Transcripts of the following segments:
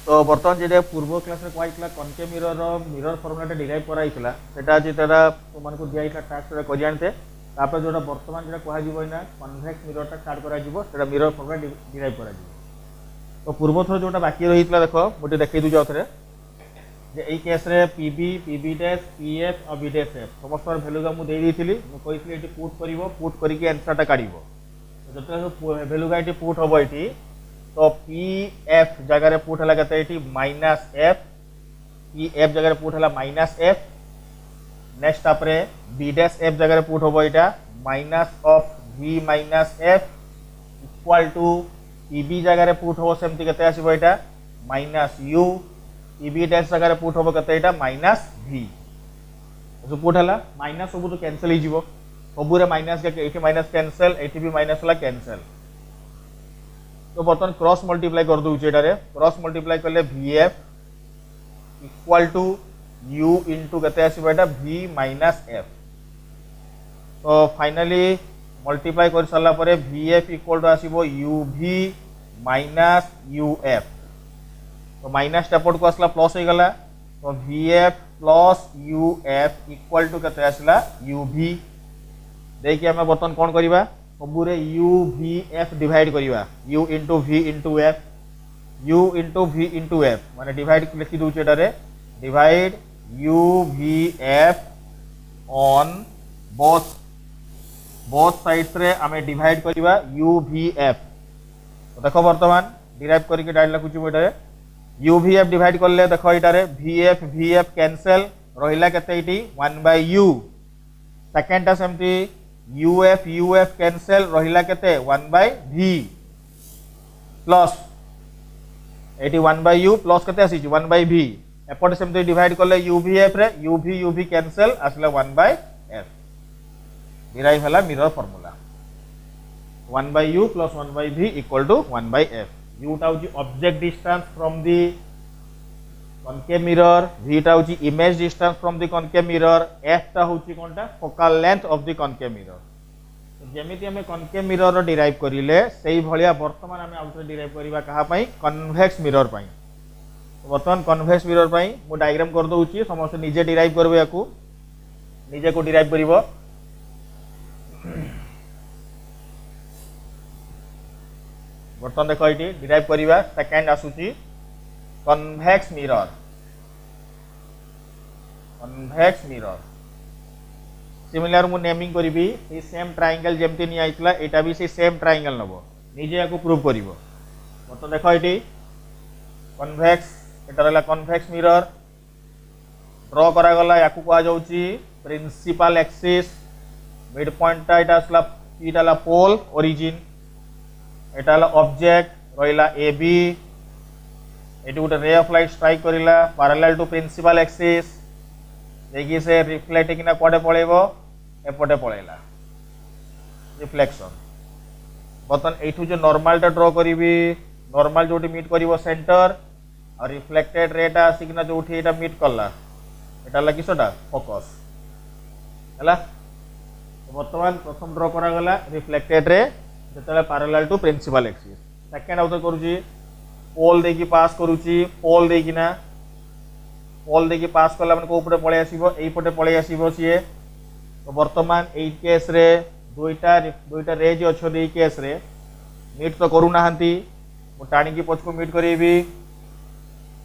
तो बर्तमान जे पूर्व क्लास रे कहला कनकेव मिरर फॉर्मूला डिराइव कराइला सेटा जे तेरा तुमको दिया टास्क कर जानते तापर जोटा बर्तमान जो कहना कन्वेक्स मिरर स्टार्ट करा मिरर फॉर्मूला डिराइव करा तो पूर्व थर जोटा बाकी रही देख मुझे देखई दूँ आउे जे यही केस रे पीबी पीबी डैश पीएफ और बीडैश एफ समस्त भैल्यू का मुझे मुझे पुट करके आंसर टा काढ़ जो भैल्यू का पुट हम ये तो पी एफ जगह पुट है के माइनस एफ पी एफ जगह पुट है माइनस एफ नेक्स्ट तापरे बी डैश एफ जगह पुट हम यहाँ minus of v minus f equal to PB जगह पुट हम सेमती के आसो यहाँ माइनस यू पीबी डैश जगह पुट हम के माइनस वी जो पुट है माइनस सब तो कैनसल हो सबूरे माइनस ये माइनस कैनसल ये भी माइनस है कैनसल तो बर्तमान क्रॉस मल्टीप्लाई कर दूचे क्रॉस मल्टीप्लाई कले v f equal to u into के आसो यहाँ वी माइनस एफ तो फाइनाली मल्टीप्लाई कर सारापर वी एफ इक्वाल टू आसो u v minus u f तो माइनस टापट को आसला प्लस हो गला तो v f plus u f equal to के आसला यू वी देखिए आम बर्तमान कौन करवा सबूरे यू वी एफ डिवाइड करवा u into we into F U into we into F माने डिवाइड लिखी दूचे divide U we F on both sides रे आमे डिवाइड करवा यू वी एफ तो देखो बर्तमान डिराइव करके डायरेक्ट लिखुची मुझे यू वी एफ डिवाइड कर ले देखो यहाँ वी एफ कैंसल रहा के 1/u सेकेंड सेमती यू एफ कैंसल रहा के 1/v प्लस ये 1/u प्लस के 1/v एपटे सेमती डिवाइड कले यू वी एफ रे यू वी कैंसल आसला 1/f डिराइव है mirror formula 1/u plus 1/v equal to 1/f यूटा हूँ object distance from the concave mirror वीटा हूँ image distance from the concave mirror F टा हूँ कौनटा focal length of the concave mirror तो जमीती आम कनकेव मिरर डिराइव करें से भाया बर्तमान आम आउट डिराइव करवा क्या कन्वेक्स मिरर पाई तो बर्तमान कन्वेक्स मिरर पाई मु डायग्राम कर दूची समस्त निजे डिराइव करबे याकू निजे को डिराइव करिवो बर्तमान देख ये डिराइव करवा सेकेंड आसूची कन्वेक्स मिरर सिमिलर मु नेमिंग करी सेम ट्रायंगल जमती नि आइतला एटा भी से सेम ट्रायंगल नबो निजे याकू प्रूव करिवो बर्तमान देख ये कन्वेक्स एटा रहला कन्वेक्स मिरर ड्रॉ करा गला याकू कहा जाउची प्रिंसिपल एक्सिस मिड पॉइंट टा एटा आसला एटा ला पोल ओरिजिन एटा ऑब्जेक्ट रहा ए बी ये गोटे रे ऑफ लाइट स्ट्राइक करला पैरेलल टू प्रिंसिपल एक्सिस देखिए से रिफ्लेक्ट किना कोडे पळेबो एपटे पळेला रिफ्लेक्शन बर्तमान एठू जो नॉर्मल टा ड्रॉ करी नॉर्मल जोटी मीट करिवो सेंटर और रिफ्लेक्टेड रेटा आसिकना जोठी एटा मीट करला एटा ला किसटा फोकस हला बर्तमान प्रथम ड्रॉ करा गला रिफ्लेक्टेड रे जो parallel to principal axis second out करुची पोल देकी पास करुची पोल देकी पास कला माने कोपटे पळे आसीबो एई पटे पळे आसीबो सीए तो वर्तमान एई केस रे दुईटा रे जे अछि एई केस रे मीट तो करू नाहंती मु टाणी की पछ को मीट करेबी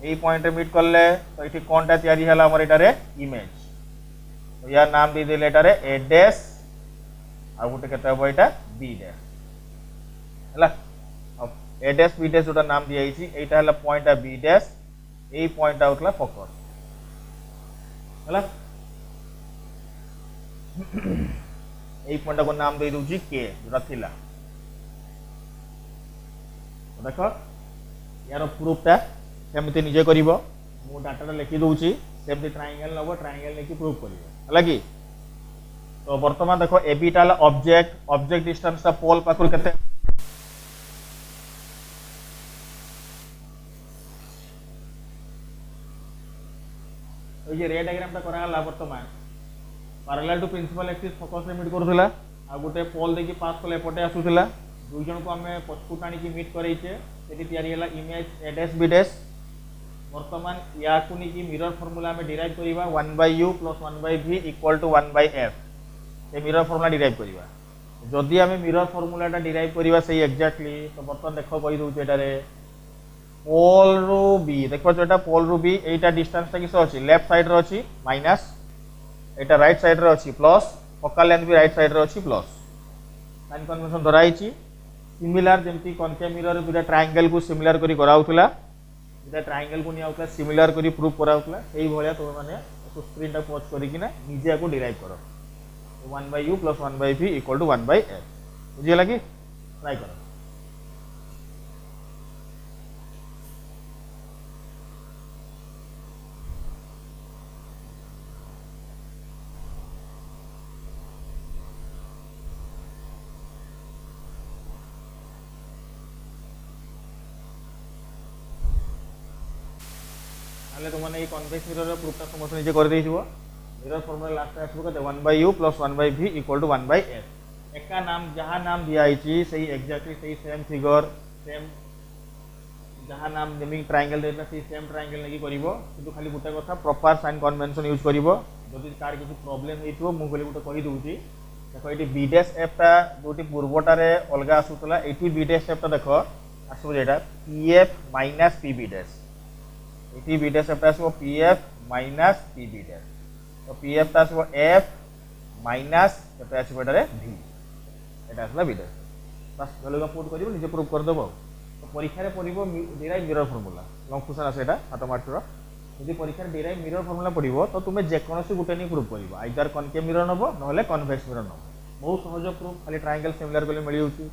एई पॉइंट रे मीट करले तो एठी कोनटा तयारी हला हमर एटा रे इमेज तो यार नाम दे देले एटा रे ए डैश आ गोटे केते हबो एटा बी डैश हला ए डैश बी डैश जोटा नाम दिया एटा हला पॉइंट आ बी डैश ए पॉइंट आउटला फोकस हला ए पॉइंट को नाम दे दूची के जोटा थिला तो देखो यार प्रूफटा सेमती निजे करिवो मु डाटा लिखि दूची सेमती ट्रायंगल नबो ट्रायंगल लेकी प्रूफ करिवो हला कि तो वर्तमान देखो ए बी टा ऑब्जेक्ट डिस्टेंस ता पोल पाखुर केते तो ये रे डायग्राम टा करा बर्तमान parallel to principal axis focus ray meet करूला आ गोटे पोल देकी पास कले एपटे आसुला दुई जन को आम पछकु टाणी मीट करैचे सेठी तयारी हला image A dash B dash वर्तमान या को नहीं मिरर फॉर्मूला में डिराइव करिवा 1/u + 1/v = 1/f ए मिरर फॉर्मूला डिराइव करिवा जदि आमे मिरर फॉर्मूलाटा डिराइव करिवा सही एक्जेक्टली तो बर्तमान देखो कहि दउ एटारे पोल रो बी देखो जोटा पोल रो बी एटा डिस्टेंस ता किस अछि लेफ्ट साइड रो अछि माइनस एटा राइट साइड रो अछि प्लस फोकल लेंथ भी राइट साइड रो अछि प्लस साइन कन्वेंशन धराइछि सिमिलर जेमती कॉन्केव मिरर दुटा ट्रायंगल को सिमिलर करी कराउतला दुटा ट्रायंगल को नियाउतला सिमिलर करी प्रूफ कराउतला सेही भलिया तो माने स्क्रीन टा पॉज करी किना निजे को डिराइव करो 1/u + 1/v = 1/f बुझियला कि ट्राई करो ताले तुमने ये कन्वेक्स मिरर प्रूफटा समस्त निजे कर देइथिबो मिरर फॉर्मूला लास्ट आसबो कते 1/u + 1/v = 1/f एका नाम जहां नाम दिया आइछि सही एक्जेक्टली सही सेम फिगर सेम जहां नाम नेमिंग ट्रायंगल देला सही सेम ट्रायंगल नेकी करिवो किंतु खाली गुटा कथा प्रॉपर साइन कन्वेंशन यूज करिवो जदि कार किछि प्रॉब्लम हेतिवो मु बोली गुटा कहि दउछि देखो एटी b डैश f टा जोटी पूर्वटारे अलगा आसुतला एटी b डैश f टा देखो आसु जेटा pf - pb dash eighty b dash f टा आसु pf - pb डैश तो pf टा आसु f माइनस केते आसु बेटारे v एटा आसला b डैश बस भलोगा पुट करिवो निजे प्रूफ कर देबो तो परीक्षा रे पढिबो derive mirror formula long question आसे एटा ऑटोमेटिक यदि परीक्षा रे डिराइव मिरर फॉर्मूला पढिबो तो तुमे जे कोनोसी गुटे नि प्रूफ करिवो आइदर कॉनकेव मिरर नबो नहले कन्वेक्स मिरर नबो बहुत सहज प्रूफ खाली ट्रायंगल सिमिलर कले मिली होची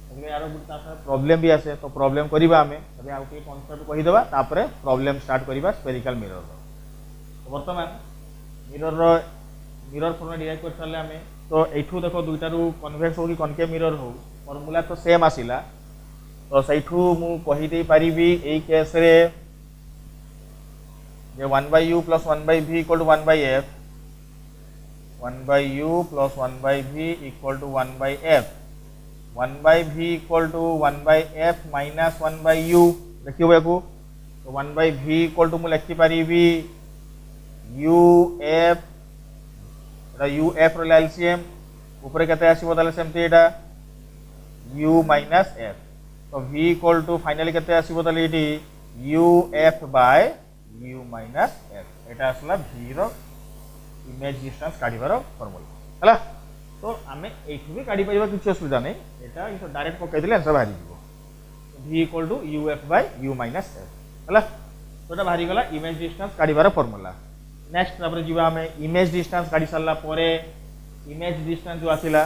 तमे यारो गुटा प्रॉब्लम भी आसे तो प्रॉब्लम करिबा हमें तबे आउ के कांसेप्ट कहि देबा तापरे प्रॉब्लम स्टार्ट करिबा स्फेरिकल मिरर तो वर्तमान मिरर फॉर्मूला डिराइव कर साले हमें तो एठू देखो दुइटा रु कन्वेक्स हो कि कॉनकेव मिरर हो फॉर्मूला तो सेम आसिला तो सैठू मु कहि दे परिबी एई केस रे जे 1/u + 1/v = 1/f 1/u + 1/v = 1/f 1/v = 1/f - 1/u देखियो याकू तो 1/v = मु लिखि परिबी uf एटा uf रो एलसीएम ऊपर केते आसीबो ताले सेमती एटा u - f तो v = फाइनली केते आसीबो ताले एटी uf/u - f एटा आसला v रो इमेज डिस्टेंस काढिबार फार्मूला हला तो आमे एठू भी काढि परिबा किछ असुविधा नै एटा इस डायरेक्ट पकाइ दिले आंसर बाहरी जिवो v = uf/u - f हला तो एटा बाहरी गला इमेज डिस्टेंस काढिबार फार्मूला नेक्स्ट तापर जिबा हमें इमेज डिस्टेंस काढि सारला परे इमेज डिस्टेंस जो आसिला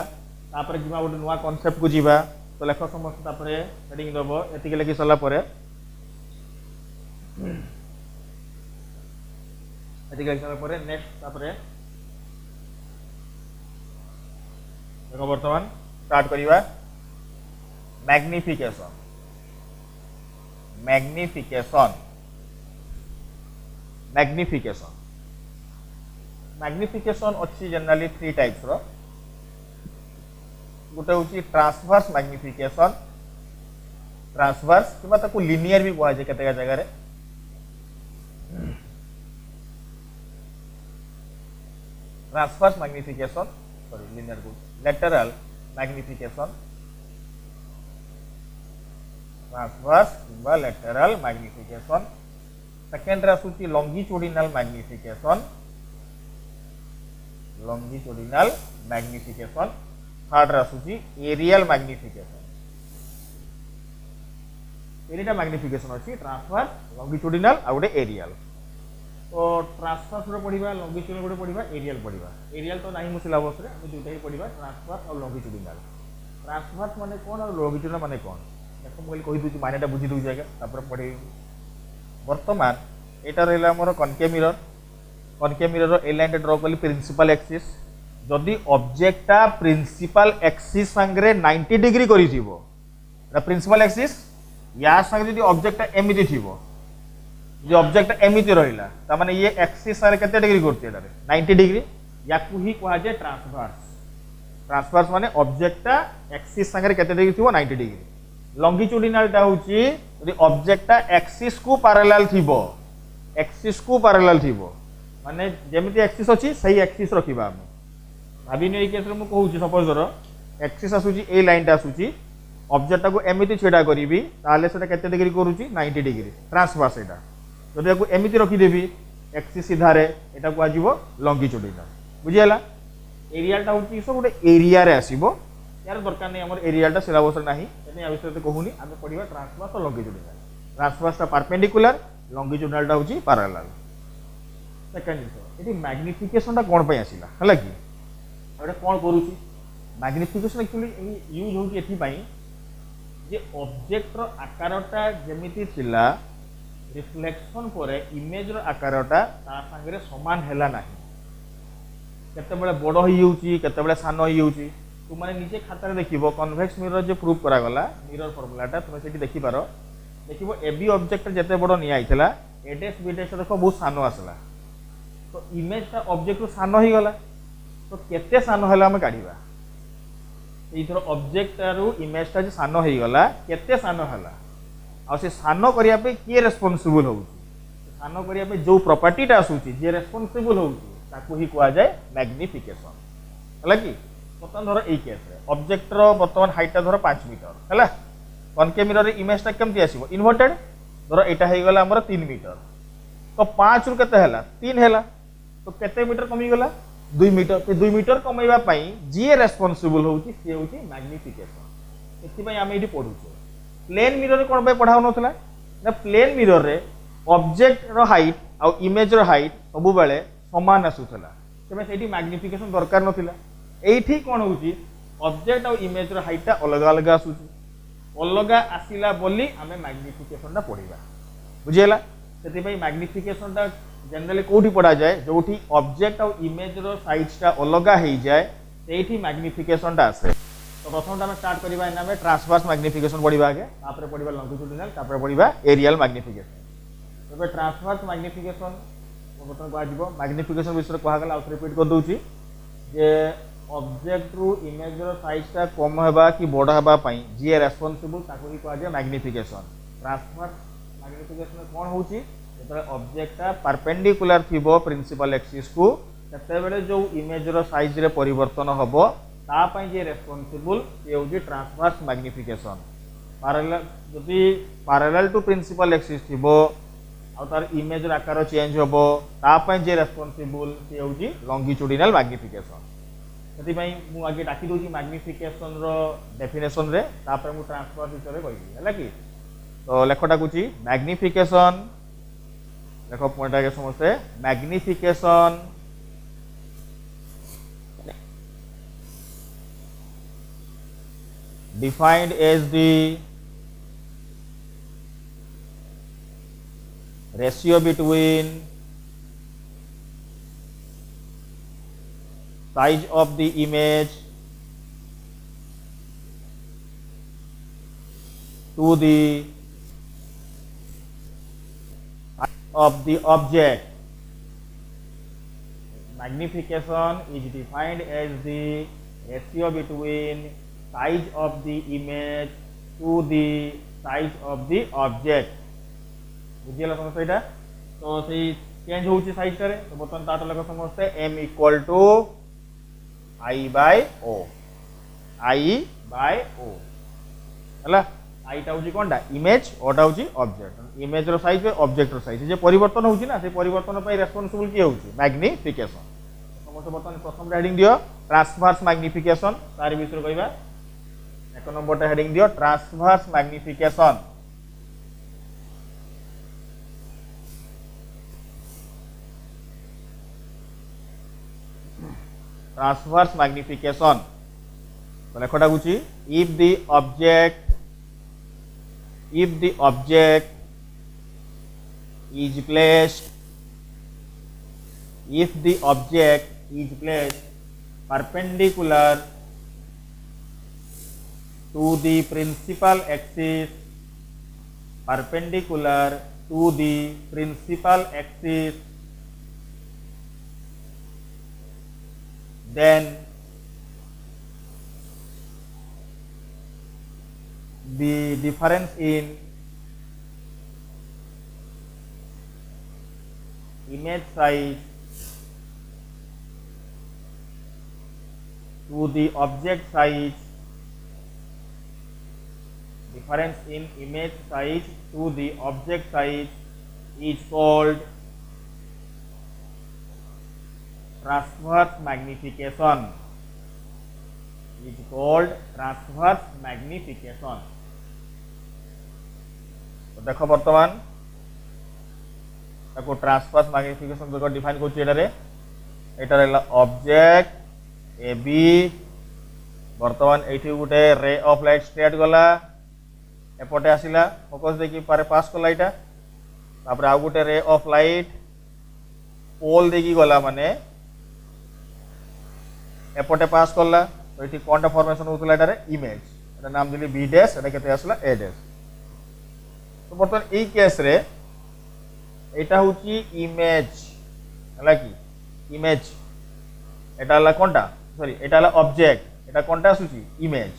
तापर जिबा गोटे नुवा कांसेप्ट को जिबा तो लेख समस्त तापर हेडिंग दबो एतिके लेखि सारला परे एतिके लेखि सारला परे नेक्स्ट तापर देखो वर्तमान स्टार्ट करिवा मैग्निफिकेशन मैग्निफिकेशन मैग्निफिकेशन मैग्निफिकेशन अच्छी जनरली 3 टाइप्स रो गोटे होची ट्रांसवर्स मैग्निफिकेशन ट्रांसवर्स किबा ताको लिनियर भी कहै छै कतेका जगह रे ट्रांसवर्स मैग्निफिकेशन सॉरी लिनियर को लेटरल मैग्निफिकेशन ट्रांसवर्स किबा लेटरल मैग्निफिकेशन सेकंड रे आसुची longitudinal magnification longitudinal magnification third रासुची एरियल मैग्निफिकेशन एरिया मैग्निफिकेशन अछि ट्रांसवर्स लॉन्गिट्यूडिनल आ गोटे एरियल तो ट्रांसवर्स रो पढिबा लॉन्गिट्यूडिनल गोटे पढिबा एरियल पढिबा एरियल तो नाही मु सिलेबस रे हम दुइटा ही पढिबा ट्रांसवर्स और लॉन्गिट्यूडिनल ट्रांसवर्स माने कोन और लॉन्गिट्यूडिनल माने कोन देखो मोबाइल कहि दुची मानेटा बुझी दुई जागा तापर पढि वर्तमान एटा रहला हमर कॉनकेव मिरर रो ए लाइन ड्रॉ कली प्रिंसिपल एक्सिस जदि ऑब्जेक्टटा प्रिंसिपल एक्सिस संगरे 90 डिग्री करि थिबो द प्रिंसिपल एक्सिस या संग जदि ऑब्जेक्टटा एमिति थिबो जे ऑब्जेक्ट एमिति रहिला त माने ये एक्सिस सारे केते डिग्री करते एटारे 90 डिग्री याकू ही कहा जे ट्रांसवर्स ट्रांसवर्स माने ऑब्जेक्टटा एक्सिस संगरे केते डिग्री थिबो 90 डिग्री लॉन्गिट्यूडिनल टा होची यदि ऑब्जेक्टटा एक्सिस को पैरेलल थिबो एक्सिस को पैरेलल थिबो माने जेमिति एक्सिस अछि सही एक्सिस रखिबा हम भाबी नै केस रे मु कहूची सपोज धर एक्सिस आसुची ए लाइन टा आसुची ऑब्जेक्ट को एमिति छेडा करिवि ताले सेटा केते डिग्री करूची 90 डिग्री ट्रांसवर्स एटा जदि याकू एमिति रखि देबी एक्सिस सीधा रे एटा को आजिवो लॉन्गिट्यूडिनल बुझियला एरियाटा होची सब गोटे एरिया रे आसीबो यार दरकार नै हमर एरियाटा सिलेबस रे नाही एने आ विषय कहूनी आमे पढिबा ट्रांसवर्स और लॉन्गिट्यूडिनल ट्रांसवर्स टा परपेंडिकुलर लॉन्गिट्यूडिनल टा होची पैरेलल सेकंड जिंस एटी मैग्निफिकेशन टा कोन पय आसीला हला कि एटा कोन करूची मैग्निफिकेशन एक्चुअली यूज होची एथि पय जे ऑब्जेक्ट रो आकारटा जेमिति थिला रिफ्लेक्शन परे इमेज रो आकारटा ता संगे समान हैला नाही केते बेले बड़ होई होउची केते बेले सान होई होउची तु माने नीचे खाता रे देखिबो कन्वेक्स मिरर जे प्रूव करा गला मिरर फार्मूलाटा तुम सेठी देखि पारो देखिबो एबी ऑब्जेक्ट जते बड़ नि आइतला एडेस बीडेस देखो बहुत सान आसला तो इमेज ता ऑब्जेक्ट रो सान होई गला तो केते सान हैला हम काढिबा एथरो ऑब्जेक्ट रो इमेज ता जे सान होई गला केते सान हैला आ से सान करिया पे के रेस्पोंसिबल होउची सान करिया पे जो प्रॉपर्टी टा आसुची जे रेस्पोंसिबल होउची ताकू ही कुआ जाए मैग्निफिकेशन हला कि बर्तमान धर ए केस रे ऑब्जेक्ट रो बर्तमान हाइट ता धर 5 मीटर हला कनके मिरर रे इमेज ता केमति आसीबो इन्वर्टेड धर एटा हे गला हमर 3 मीटर तो 5 रु केते हला 3 हला तो केते मीटर कमी गला 2 मीटर तो 2 मीटर कमाइबा पई जे रेस्पोंसिबल होउची से होउची मैग्निफिकेशन एथि पई आमे एठी पढुछे प्लेन मिरर रे कोन पई पढाउ नथला ना प्लेन मिरर रे ऑब्जेक्ट रो हाइट आ इमेज रो हाइट सब बेले समान आसुथला तेमे सेठी मैग्निफिकेशन दरकार नथिला एठी कोन होउची ऑब्जेक्ट और इमेज रो हाइट ता अलग अलग आसुची अलग आसिला बोली आमे मैग्निफिकेशन ता पढिबा बुझियला सेति पई मैग्निफिकेशन ता जनरली कोठी पढा जाए जोठी ऑब्जेक्ट और इमेज रो साइज ता अलग हेई जाए सेठी मैग्निफिकेशन ता आसे तो प्रथम ता स्टार्ट करिबा एना में ट्रांसवर्स मैग्निफिकेशन पढिबा आगे तापर पढिबा लॉन्गिट्यूडिनल तापर पढिबा एरियल मैग्निफिकेशन तबे ट्रांसवर्स मैग्निफिकेशन बर्तमान को आजिबो मैग्निफिकेशन विषय कहा गला आउट रिपीट कर दोची जे ऑब्जेक्ट रु इमेज रो साइज ता कम हेबा कि बड़ हेबा पई जे रेस्पोंसिबल ताको ही कहा जाय मैग्निफिकेशन ट्रांसवर्स मैग्निफिकेशन कोन होची जेतले ऑब्जेक्ट ता परपेंडिकुलर थिबो प्रिंसिपल एक्सिस को तते बेले जो इमेज रो साइज रे परिवर्तन हबो ता पई जे रेस्पोंसिबल ये होची ट्रांसवर्स मैग्निफिकेशन पैरेलल जदि पैरेलल टू प्रिंसिपल एक्सिस थिबो आ तार इमेज आकार चेंज होबो ता पई जे रेस्पोंसिबल से होची लॉन्गिट्यूडिनल मैग्निफिकेशन सेति पई मु आगे डाकी दोची मैग्निफिकेशन रो डेफिनेशन रे तापर मु ट्रांसफर विषय रे कहिबी हला कि तो लेखटा कुची मैग्निफिकेशन देखो पॉइंट आगे समझते magnification defined as the ratio between size of the image to the of the object. Magnification is defined as the ratio between size of the image to the size of the object. बुझियला समझते एटा तो सही change होउची size करे तो बर्तमान तातो लगा समझते m equal to i by o हला i टा होची कोनटा इमेज o टा होची ऑब्जेक्ट इमेज रो साइज ऑब्जेक्ट रो साइज जे परिवर्तन होउची ना से परिवर्तन पई रेस्पोंसिबल की होउची मैग्निफिकेशन समझते बर्तमान प्रथम हेडिंग दियो ट्रांसवर्स मैग्निफिकेशन तार विषय कहबा एक नंबर हेडिंग दियो ट्रांसवर्स मैग्निफिकेशन ट्रांसवर्स मैग्निफिकेशन तो लेखटा Gucci if the object is placed perpendicular to the principal axis then the difference in image size to the object size, difference in image size to the object size is called transverse magnification. Is called transverse magnification. तो देखो बर्तमान ताको transverse magnification को define करछि एटा रहला object A B बर्तमान एठी गुटे ray of light straight गला एपटे आसिला फोकस देखि पारे पास कला एटा तापर आ गुटे रे ऑफ लाइट पोल देखि गला माने एपटे पास कला तो एठी कोनटा फॉर्मेशन होतला एटा रे इमेज एटा नाम दिली बी डैश एटा केते आसला ए डैश तो बर्तमान ए केस रे एटा होची इमेज हला कि इमेज एटा हला कोनटा सॉरी एटा हला ऑब्जेक्ट एटा कोनटा आसुची इमेज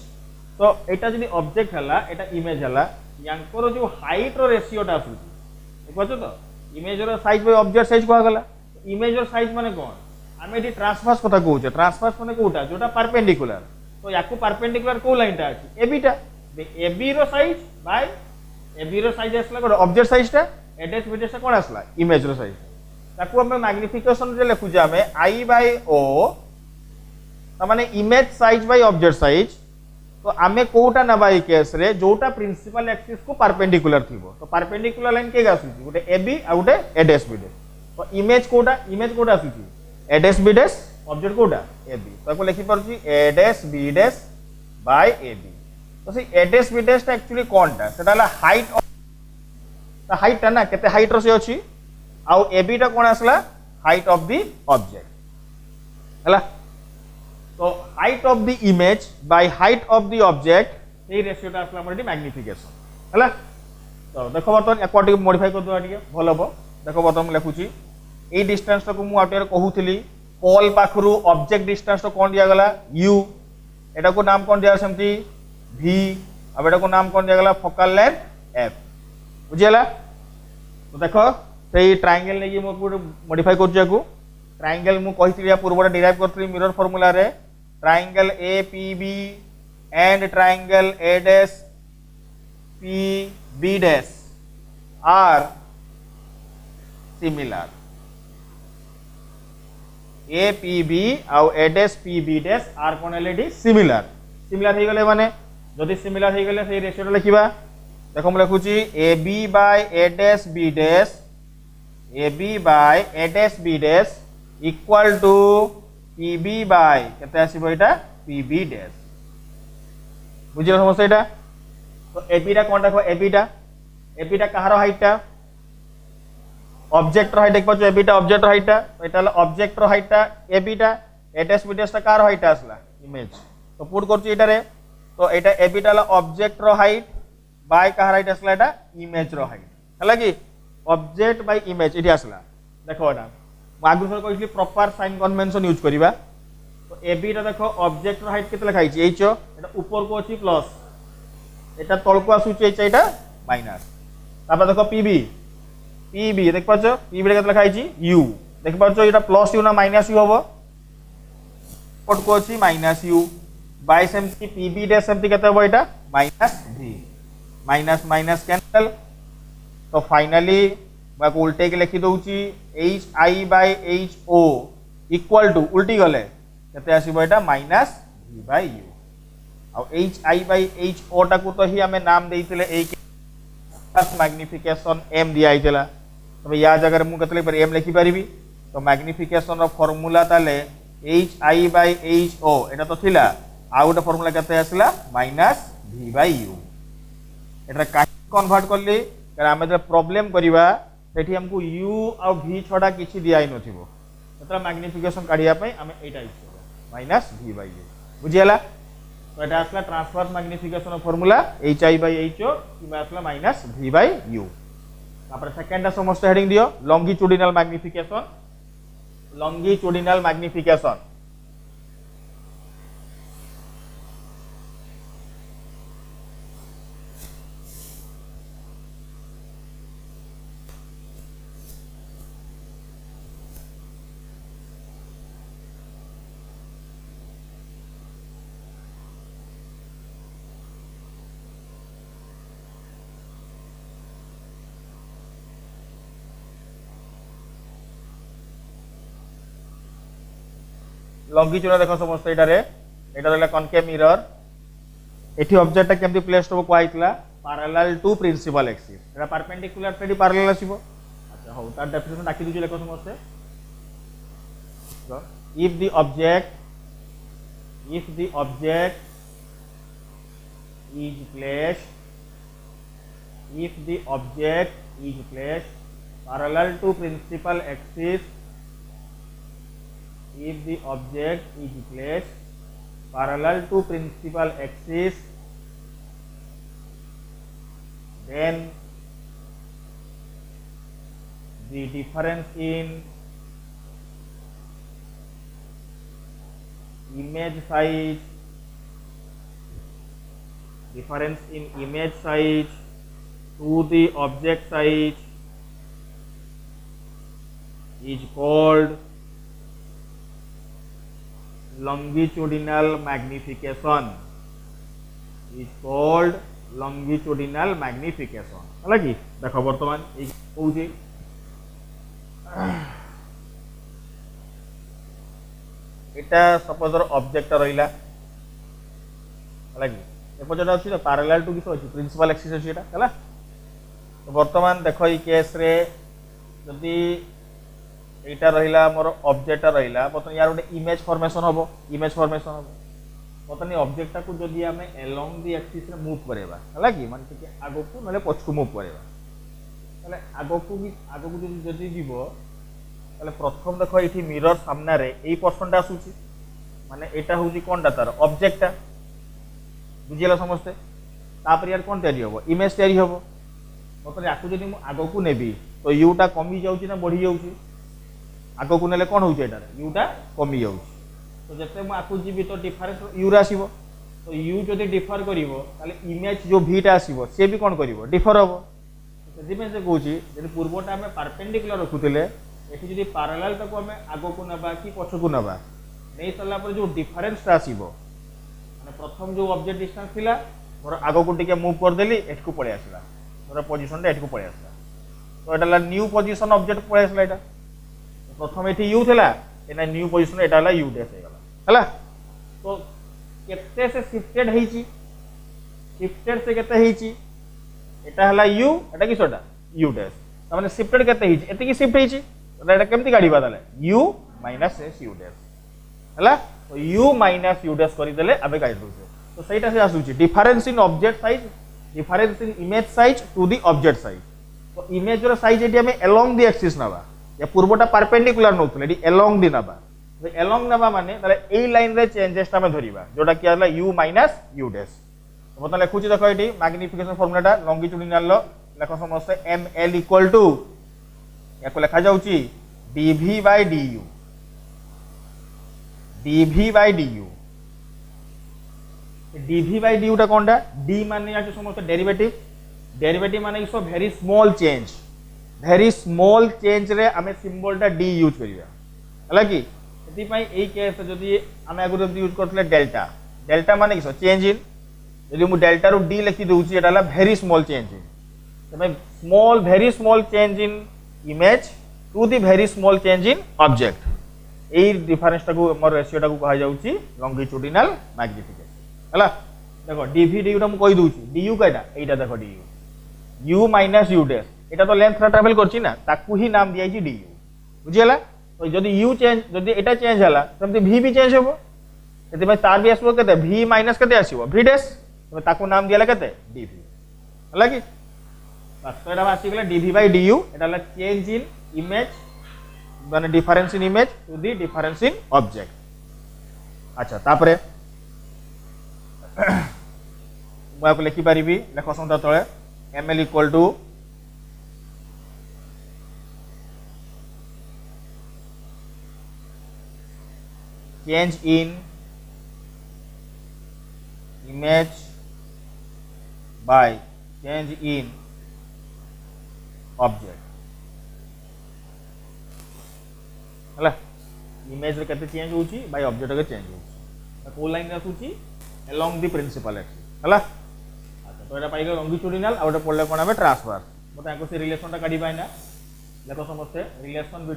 तो एटा जदी ऑब्जेक्ट हला एटा इमेज हला यांकर जो हाइट रो रेशियोटा आसुची देखो तो इमेज रो साइज बाय ऑब्जेक्ट साइज को गला इमेज रो साइज माने कोन आमे एटी ट्रांसवर्स कथा कहूचे ट्रांसवर्स माने कोटा जोटा परपेंडिकुलर तो याकू परपेंडिकुलर को लाइनटा अछि एबीटा एबी रो साइज बाय एबी रो साइज आसला को ऑब्जेक्ट साइजटा एडेस बीडेस कोन आसला इमेज रो साइज ताकू हम मैग्निफिकेशन रे लिखु जे हमें आई बाय ओ त माने image size by object size तो आमे कोटा ना बाय केस रे जोटा प्रिंसिपल एक्सिस को परपेंडिकुलर थिबो तो परपेंडिकुलर लाइन के आसुची गोटे एबी आ गोटे एडेस बीडेस तो इमेज कोटा आसुची एडेस बीडेस ऑब्जेक्ट कोटा एबी ताको लिखि परची एडेस बीडेस बाय एबी तो से एडेस बीडेस ता एक्चुअली कोनटा सेटाला हाइट ता हाइट ता ना केते हाइट रो से अछि आ एबी ता कोन आसला हाइट ऑफ द ऑब्जेक्ट हला तो height of the image by height of the object ए रेशियोटा आसला हमर मैग्निफिकेशन हला तो देखो बर्तमान एकॉर्डिंग मॉडिफाई कर दो आटिके भल हबो देखो बर्तमान लिखुची ए डिस्टेंस को मु आटेर कहूथली पोल पाखरु ऑब्जेक्ट डिस्टेंस तो कोन दिया गला u एटा को नाम कोन दिया सेमती v अब एटा को नाम कोन दिया गला फोकल लेंथ f बुझियला तो देखो सेही ट्रायंगल नै मु मॉडिफाई कर जाकू ट्रायंगल मु कहितली या पूर्वटा डिराइव करतली मिरर फार्मूला रे triangle APB and triangle A dash PB dash are similar APB आउ A dash PB dash are कोन एलडी सिमिलर सिमिलर हे गले माने जदि सिमिलर हे गले सेही रेशियो लिखिबा देखो हम लिखुची AB by A dash B dash AB by A dash B dash equal to PB by केते आसीबो एटा PB डैश बुझियो समस्या एटा तो AB टा कोनटा को AB टा कहारो हाइटटा ऑब्जेक्ट रो हाइट देख पाछो AB टा ऑब्जेक्ट रो हाइटटा एटा ल ऑब्जेक्ट रो हाइटटा AB टा A डैश B डैश टा कहारो हाइट आसला इमेज तो पुट करछु एटा रे तो एटा AB टा ल ऑब्जेक्ट रो हाइट बाय कहार हाइट आसला एटा इमेज रो हाइट हला कि ऑब्जेक्ट बाय इमेज एठी आसला देखो एटा आगु सर कहली प्रॉपर साइन कन्वेंशन यूज करिबा तो AB टा देखो ऑब्जेक्ट रो हाइट केते लिखाई छी h एटा ऊपर को अछि प्लस एटा तळ को आसुची h एटा माइनस तापर देखो PB देख पाछो PB रे केते लिखाई छी u देख पाछो एटा प्लस u ना माइनस u होबो पट को अछि माइनस u बाय सेमती PB डैश सेमती केते होबो एटा minus v minus minus cancel तो फाइनली मैं उल्टे के लिखि दउची hi by ho equal to उल्टी गले केते आसीबो एटा माइनस v बाय u आ hi बाय ho टा को तो ही हमें नाम देइतिले ए प्लस मैग्निफिकेशन m दिया आइतला तबे या जगह मु केते पर m लिखि परिबी तो मैग्निफिकेशन रो फार्मूला ताले hi बाय ho एटा तो थिला आ गोटे फार्मूला केते आसला माइनस v बाय u एटा काहे कन्वर्ट करली कारण आमे जे प्रॉब्लम करिवा सेठी हमको u आ v छोडा किछि दियाई नथिबो ततरा मैग्निफिकेशन काढिया पई आमे एटा यूज करबो माइनस v बाय u बुझियला तो एटा आसला transverse magnification formula hi by ho कि आसला माइनस v बाय u तापर सेकंड समस्या हेडिंग दियो लॉन्गिट्यूडिनल मैग्निफिकेशन लंगिट्यूड देखो समस्त एटारे एटा रहला कनकेव मिरर एठी ऑब्जेक्टटा केमती प्लेस्ड हो कोइतला parallel to principal axis Etah perpendicular to parallel आसीबो अच्छा हो तार डेफिनेशन डाकी दिछु देखो समस्त if the object is placed parallel to principal axis if the object is placed parallel to principal axis then the difference in image size to the object size is called longitudinal magnification हला कि देखो वर्तमान होउची एटा suppose object रहिला हला कि एपजट अछि तो पैरेलल टू किस अछि प्रिंसिपल एक्सिस अछि एटा हला तो वर्तमान देखो ई केस रे जदी एटा रहिला मोर ऑब्जेक्ट रहिला वर्तमान यार गोटे इमेज फॉर्मेशन हबो वर्तमान ऑब्जेक्ट को जदी हमें अलोंग द एक्सिस रे मूव करेबा हला कि माने कि आगो को नले पछ को मूव करेबा तले आगो को जदी जीवो तले प्रथम देखो एठी मिरर सामने रे एई पर्सनटा आसुची माने एटा होउची कोनटा तार ऑब्जेक्टटा बुझिला समझते तापर यार कोन तयारी हबो इमेज तयारी हबो मतलब आकु जदी मु आगो को नेबी तो यूटा कमी जाउची ना बढ़ी जाउची आगो को नेले कोन होउची एटा यूटा कमी जाउची तो जते मु आकु जीबी तो डिफरेंस यू रा आसीबो तो यू जदी डिफर करिवो ताले इमेज जो भीटा आसीबो से भी कोन करिवो डिफर हबो जदी में से कहूची जदी पूर्वटा हमें परपेंडिकुलर रखुतिले एठी जदी पैरेलल तको हमें आगो को नबा कि पछ को नबा नै सला पर जो डिफरेंस आसीबो माने प्रथम जो ऑब्जेक्ट डिस्टेंस थिला मोर आगो को टिके मूव कर देली एठको पळे आसला मोर पोजीशन रे एठको पळे आसला तो एटाला न्यू पोजीशन ऑब्जेक्ट पळे आसला एटा प्रथम एठी यू थिला एना न्यू पोजीशन एटाला यू डैश हे गला हला तो केते से शिफ्टेड हेची से केते हेची एटा हला यू एटा किसोटा यू डैश माने शिफ्टेड केते हेची एते की शिफ्ट हेची एटा केमती गाडी बादले u minus s u dash हला तो u माइनस u डैश करि देले अबे गाडी दोछे तो सेटा से आसुची difference in object size difference in image size to the object size तो इमेज रो साइज एटी हमें अलोंग द एक्सिस नबा या पूर्वटा परपेंडिकुलर नउतले एटी अलोंग द नबा तो अलोंग नबा माने ताले एई लाइन रे चेंजेस ता में धरिबा जोटा कि आला u माइनस u डैश तो मतलब लिखुची देखो एटी मैग्निफिकेशन फार्मूलाटा लॉन्गिट्यूडिनल लो लेखो समस्त ml इक्वल टू याको लिखा जाउची dv by du dv by du टा कोनटा d माने याचे समस्त डेरिवेटिव माने इस वेरी स्मॉल चेंज रे हमें सिंबल टा d यूज करिया हला कि एति पई एई केस जदी हमें अगुर यूज करथले डेल्टा माने किस चेंज इन यदि मु डेल्टा रो d लिखि दोउची एटाला वेरी स्मॉल चेंज इन तमे very small change in image to the very small change in object ए डिफरेंस टाको मोर रेशियो टाको कहा जाउची लॉन्गिट्यूडिनल मैग्निफिकेशन हला देखो dv du टा मु कहि दोउची du काटा एटा देखो du u minus u dash एटा तो लेंथ रा ट्रैवल करची ना ताकू ही नाम दियाई छी du बुझियला तो जदी u चेंज जदी एटा चेंज हला तमते v भी चेंज होबो एते में तार भी आसबो केते v माइनस केते आसीबो v डैश तो ताकू नाम दियाला केते dv हला कि बस तो एटा आसी गेला dv by du एटा ला चेंज इन इमेज माने difference in image to the difference in object अच्छा तापरे मु आपको लिखि परिबी लेखो संता तळे ml equal to change in image by change in object हला इमेज रे केते चेंज होची बाय ऑब्जेक्ट के चेंज होची को लाइन रे आसुची अलोंग द प्रिंसिपल एक्सिस हला अच्छा तो एटा पाइलो लॉन्गिट्यूडिनल आ ओटा पड़ले कोन हबे ट्रांसफर मते आको से रिलेशन टा काढी पाइना देखो समझते relation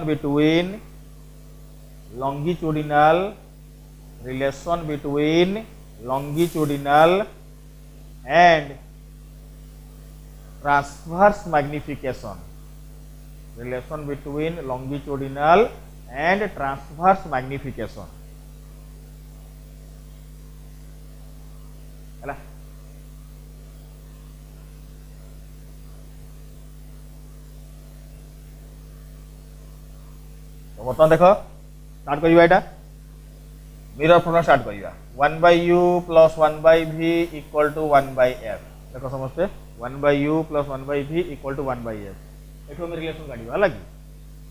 between longitudinal relation between longitudinal and transverse magnification, relation between longitudinal and transverse magnification ହେଲା। तो बर्तमान देख स्टार्ट करिया एटा मिरर फॉर्मूला स्टार्ट करिया 1/u + 1/v = 1/f देखो समझते 1/u + 1/v = 1/f एठो हम रिलेशन काढिबा हला कि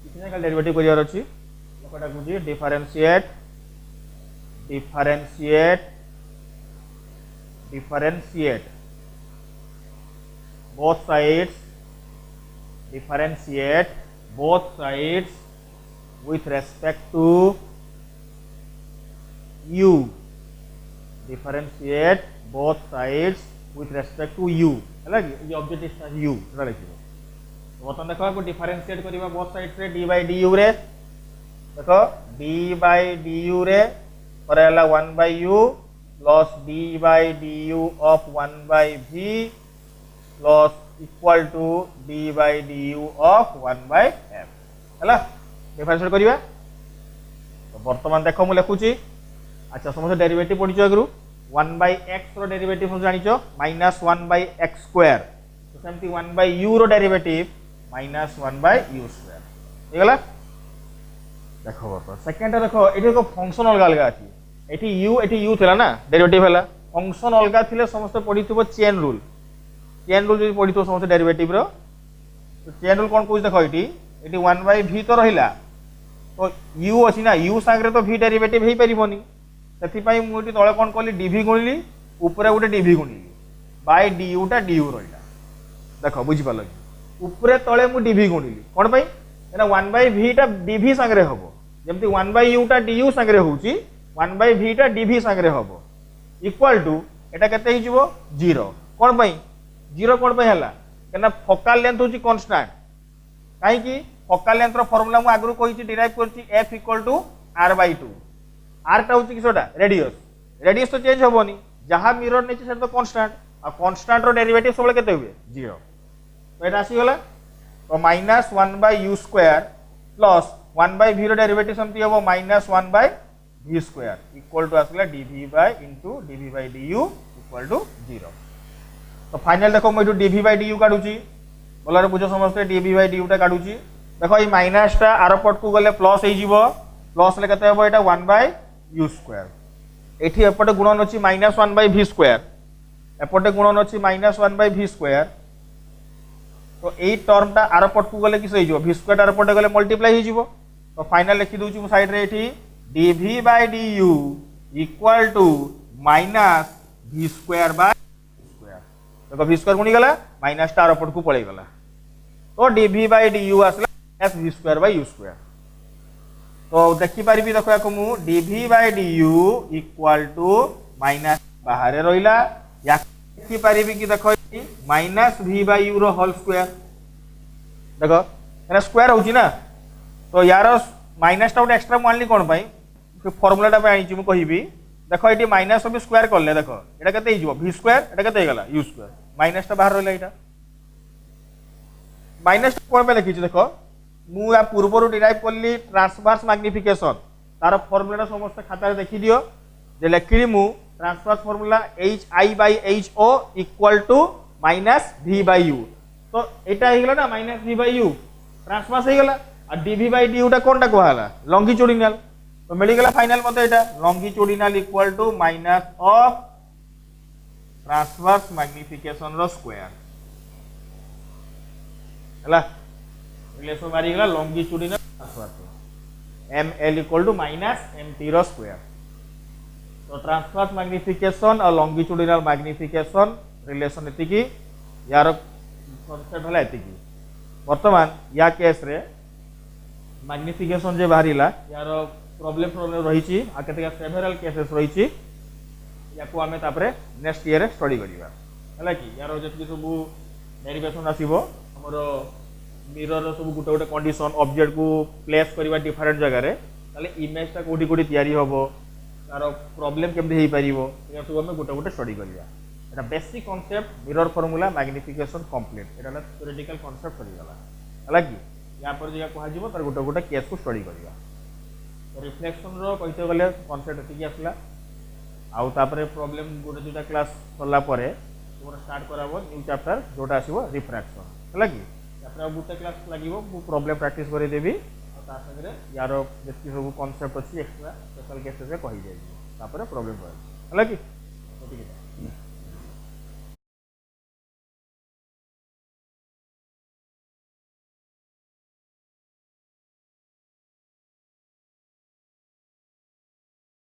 किछने का डेरिवेटिव करियार अछि लोकटा बुझी differentiate both sides with respect to u, differentiate both sides with respect to u है कि ये ऑब्जेक्ट इज u एटा लिखिबो। तो बतन देखो को डिफरेंशिएट करिबा बोथ साइड रे d/du रे देखो d/du रे पर हला 1/u plus d/du of 1/v plus equal to d/du of 1/f हला डिफरेंशिएट करिबा। तो वर्तमान देखो मु लिखुची अच्छा समझ डेरिवेटिव पढिचो अगरु 1/x रो डेरिवेटिव हम जानिचो -1/x²। तो सेमती 1/u रो डेरिवेटिव -1/u²। हे गला देखो बतो सेकंड देखो एठी को फंक्शन अलग अलग अछि एठी u थिला ना डेरिवेटिव हला फंक्शन अलग थिले समस्त पढिथिबो चेन रूल जो पढिथिबो समस्त डेरिवेटिव रो। तो चेन रूल कोन कोइ देखो एठी 1/v तो रहिला तो u अछि ना u संगे तो v डेरिवेटिव हेई परिबोनी सेति पई मु एठी तळे कोन कली dv गुणिली ऊपरे उटे dv गुणिली बाय du टा du रहिला देखो बुझि पालो ऊपरे तळे मु dv गुणिली कोन पई एना 1/v टा dv संगे हबो जेमति 1/u टा du संगे होउची 1/v टा dv संगे हबो इक्वल टू एटा केते हि जिवो 0 कोन पई 0 कोन पई हला केना फोकल लेंथ होची कांस्टेंट काई की फोकल लेंथ रो फार्मूला मु आगरु कहिची डिराइव करची f = r/2 r टा होची किसोटा रेडियस तो चेंज होबोनी जहां मिरर नेची सेट तो कांस्टेंट आ कांस्टेंट रो डेरिवेटिव सबले केते होबे 0 तो एटा आसी गला तो -1/u² प्लस 1/v रो डेरिवेटिव समती होबो -1/v² इक्वल टू आसला dv/du = 0। तो फाइनल देखो मैं dv/du काढुची बोलारे बुझो समझते dv/du टा काढुची देखो ई माइनस टा आर पट को गले प्लस हे जीवो प्लस ले केते होबो एटा 1/u²। एठी एपटे गुणन अछि -1/v² एपटे गुणन अछि -1/v²। तो एई टर्म टा आर पट को गले किस हे जीवो v² आर पटे गले मल्टीप्लाई हे जीवो। तो फाइनल लिखि दोची मु साइड रे एठी dv/du = -v²/v²। देखो v² गुणी गला माइनस टा आर पट को पळै गला तो dv/du आसला f(v²/u²)। तो देखि पारिबी देखो याको मु dv/du = माइनस बाहर रहिला या देखि पारिबी कि देखो -v/u रो होल स्क्वायर देखो एना स्क्वायर होची ना तो यार माइनस टा एक्स्ट्रा मानली कोन पई फार्मूला टा पे आइची मु कहिबी देखो एटी माइनस भी स्क्वायर करले देखो एटा केते हिजो v² एटा केते गला u² माइनस टा बाहर रहला एटा माइनस कोन पे लिखिछ देखो मु या पूर्वरु डिराइव करली ट्रांसवर्स मैग्निफिकेशन तार फार्मूला समस्त खाता रे देखि दियो जे लिखली मु ट्रांसवर्स फार्मूला hi/ho = -v/u। तो एटा हे गला ना -v/u ट्रांसवर्स हे गला आ dv/du टा कोनटा कहला लॉन्गिट्यूडिनल। तो मिल गला फाइनल मते एटा longitudinal = minus of transverse magnification रो स्क्वायर हला रिलेशन मारी गला लॉन्गिट्यूडिनल ट्रांसवर्स ml = -mt रो स्क्वायर। तो ट्रांसवर्स मैग्निफिकेशन और लॉन्गिट्यूडिनल मैग्निफिकेशन रिलेशन एति की यार कांसेप्ट हला एति की वर्तमान या केस रे मैग्निफिकेशन जे बाहरिला यार प्रॉब्लम रही आ केते सेवरल केसेस रही याको आमे तापरे नेक्स्ट ईयर स्टडी करिवा हला कि यार जति सब डेरिवेशन आसीबो हमरो मिरर सब गुटे गुटे कंडीशन ऑब्जेक्ट को प्लेस करबा डिफरेंट जगह रे ताले इमेजटा कोठी कोठी तयारी होबो तार प्रॉब्लम केमती हेई परिबो या सब हम गोटे गोटे स्टडी करिया एटा basic concept mirror formula magnification complete एटा थ्योरेटिकल कांसेप्ट सरी गला हला कि या पर जे कहा जीवो तार गोटे गोटे केस को स्टडी करिया तो रिफ्लेक्शन रो कहते गले कांसेप्ट एतिकी आसला आउ तापरे प्रॉब्लम गोटे दुटा क्लास सरला परे तुमर स्टार्ट कराबो न्यू चैप्टर जोटा आसीबो रिफ्रैक्शन हला कि तापरे गोटे क्लास लागिबो मु प्रॉब्लम प्रैक्टिस करि देबी आ ता संगे यार जेति सब कांसेप्ट अछि एक्स्ट्रा स्पेशल केसेस रे कहि जाई तापरे प्रॉब्लम हला कि ठीक है।